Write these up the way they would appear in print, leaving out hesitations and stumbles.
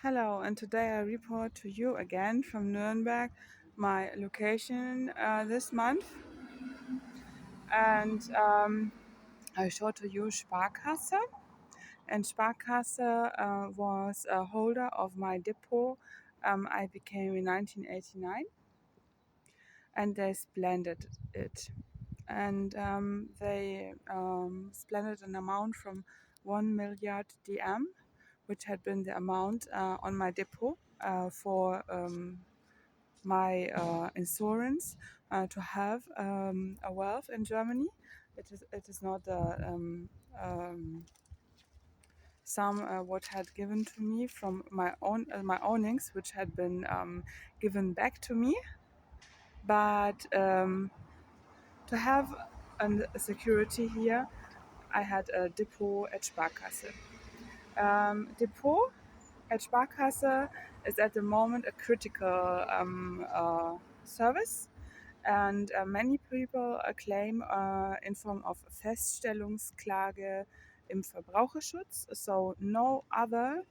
Hello, and today I report to you again from Nuremberg, my location this month. And I show to you Sparkasse. And Sparkasse was a holder of my depot. I became in 1989, and they splendid it. And they splendid an amount from 1 Milliard DM, which had been the amount on my depot for my insurance to have a wealth in Germany. It is not some what had given to me from my ownings, which had been given back to me, but to have a security here, I had a depot at Sparkasse. Depot at Sparkasse is at the moment a critical service, and many people claim in form of Feststellungsklage im Verbraucherschutz. So no other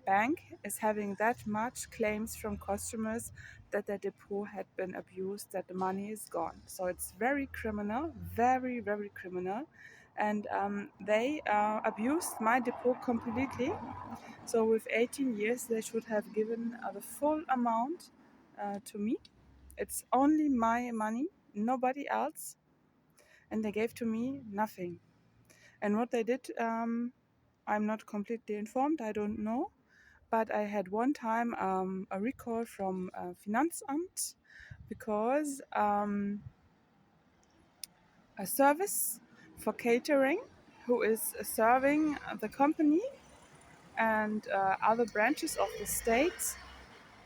bank is having that much claims from customers that their depot had been abused, that the money is gone. So it's very criminal, very, very criminal. And they abused my depot completely. So with 18 years, they should have given the full amount to me. It's only my money, nobody else. And they gave to me nothing. And what they did, I'm not completely informed, I don't know. But I had one time a recall from Finanzamt because a service for catering who is serving the company and other branches of the state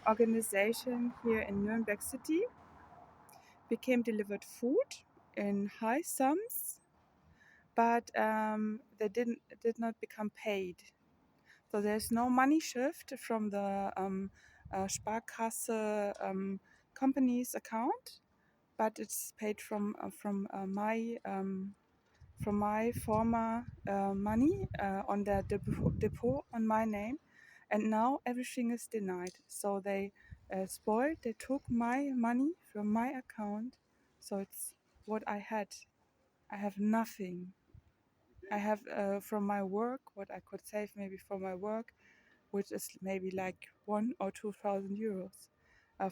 organization here in Nuremberg City became delivered food in high sums, but they did not become paid. So there's no money shift from the Sparkasse company's account, but it's paid from my former money on their depot on my name, and now everything is denied. So they spoiled. They took my money from my account. So it's what I had. I have nothing. I have from my work what I could save maybe from my work, which is maybe like 1 or 2 thousand euros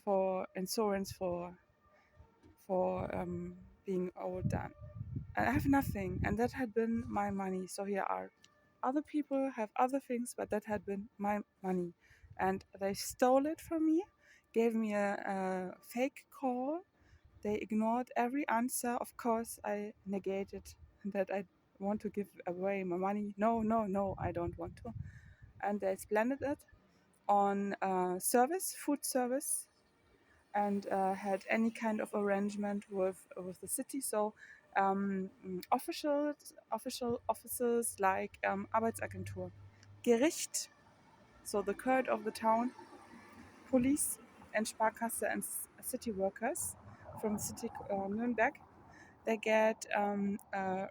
for insurance for being all done. And I have nothing, and that had been my money. So here are other people have other things, but that had been my money, and they stole it from me, gave me a fake call. They ignored every answer. Of course, I negated that I want to give away my money. No, no, no, I don't want to. And they splendid it on food service, and had any kind of arrangement with the city. So official offices like Arbeitsagentur, Gericht, so the court of the town, police, and Sparkasse and city workers from city Nürnberg. They get a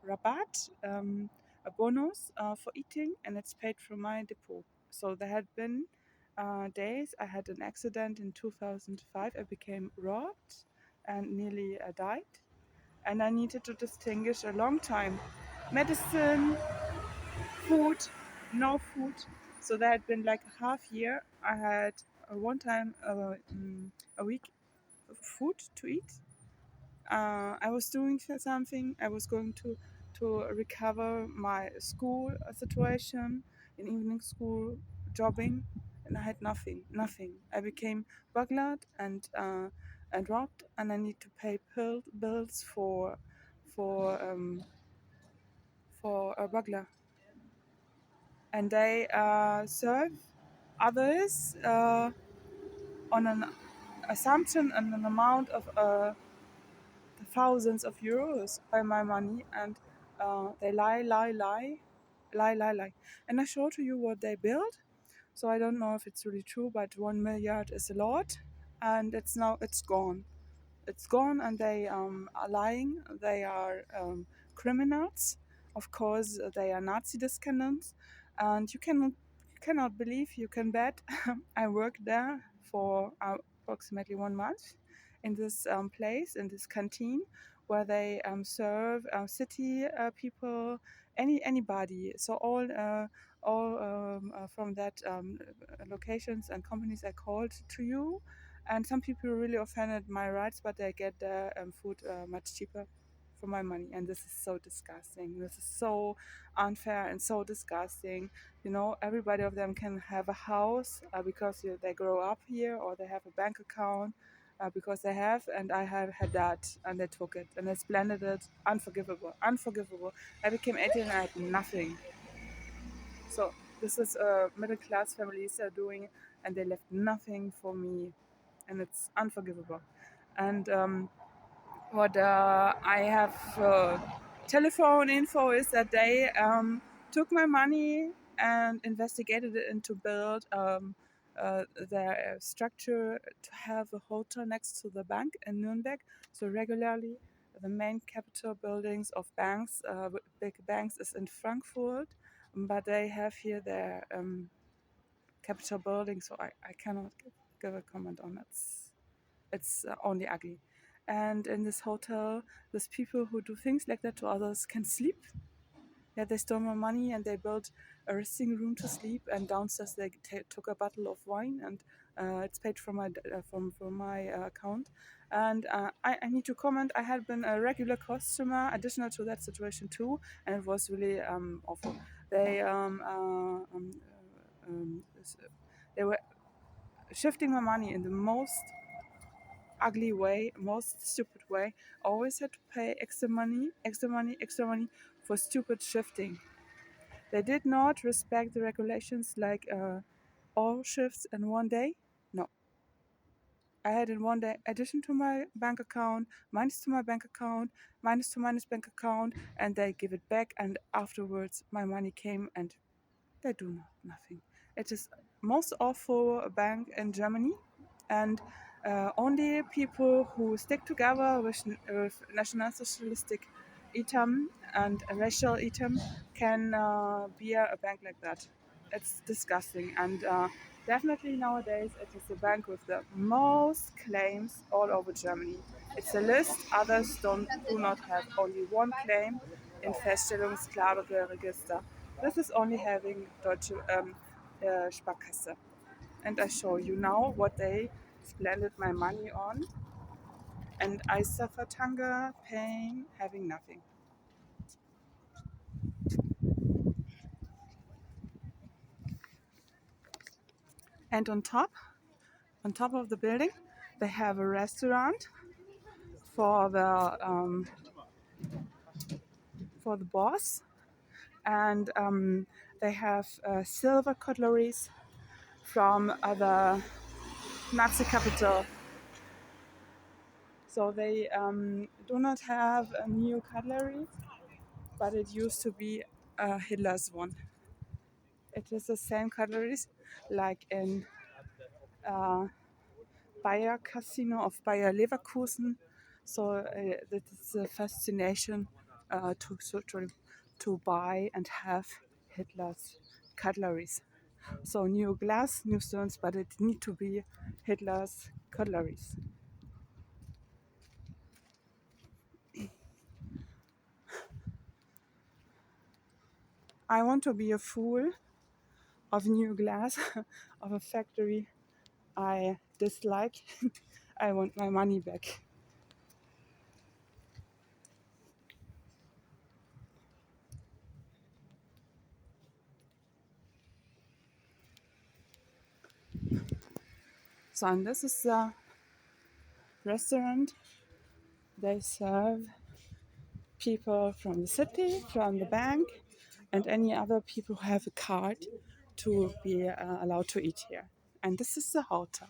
rabat, a bonus for eating, and it's paid from my depot. So there had been days I had an accident in 2005. I became robbed and nearly died, and I needed to distinguish a long time medicine, food, no food. So there had been like a half year. I had one time a week food to eat. I was doing something. I was going to recover my school situation in evening school, jobbing, and I had nothing. I became burglared and robbed, and I need to pay bills for um, for a burglar, and they serve others on an assumption and an amount of thousands of euros by my money, and they lie. And I show to you what they build. So I don't know if it's really true, but 1 milliard is a lot, and it's gone. It's gone, and they are lying. They are criminals. Of course, they are Nazidescendants, and you cannot believe, you can bet, I worked there for approximately 1 month in this place, in this cantine, where they serve city people, anybody. So all from that locations and companies are called to you. And some people really offended my rights, but they get the food much cheaper for my money. And this is so disgusting. This is so unfair and so disgusting. You know, everybody of them can have a house because they grow up here, or they have a bank account because they have, and I have had that, and they took it and they splendid it. Unforgivable, unforgivable. I became 18 and I had nothing. So this is middle class families are doing, and they left nothing for me, and it's unforgivable. And what I have telephone info is that they took my money and investigated it into build their structure to have a hotel next to the bank in Nuremberg. So regularly, the main capital buildings of banks, big banks, is in Frankfurt, but they have here their capital building. So I cannot give a comment on it. It's only ugly. And in this hotel, these people who do things like that to others can sleep. Yeah, they stole my money and they built a resting room to sleep. And downstairs they took a bottle of wine, and it's paid from my account. And I need to comment. I had been a regular customer, additional to that situation too, and it was really awful. They they were shifting my money in the most ugly way, most stupid way. Always had to pay extra money, extra money, extra money for stupid shifting. They did not respect the regulations like all shifts in one day. No. I had in one day addition to my bank account, minus to my bank account, minus to minus bank account, and they give it back. And afterwards, my money came and they do nothing. It is most awful bank in Germany, and only people who stick together with national socialistic item and a racial item can be a bank like that. It's disgusting, and definitely nowadays it is the bank with the most claims all over Germany. It's a list. Others do not have only one claim in Feststellungsklagen register. This is only having Deutsche Sparkasse. And I show you now what they splendid my money on. And I suffered hunger, pain, having nothing. And on top of the building, they have a restaurant for the boss, and they have silver cutleries from the Nazi capital. So they do not have a new cutlery, but it used to be Hitler's one. It is the same cutleries like in Bayer Casino of Bayer Leverkusen. So that is a fascination to buy and have Hitler's cutleries. So new glass, new stones, but it need to be Hitler's cutleries. I want to be a fool of new glass of a factory I dislike. I want my money back. So, and this is the restaurant. They serve people from the city, from the bank, and any other people who have a card to be allowed to eat here. And this is the hotel.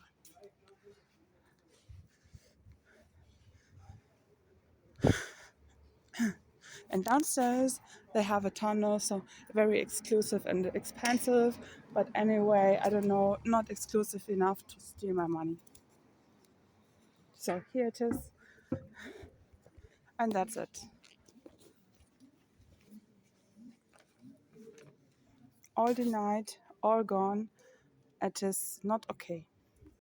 And downstairs they have a tunnel, so very exclusive and expensive. But anyway, I don't know, not exclusive enough to steal my money. So here it is, and that's it. All the night, all gone. It is not okay.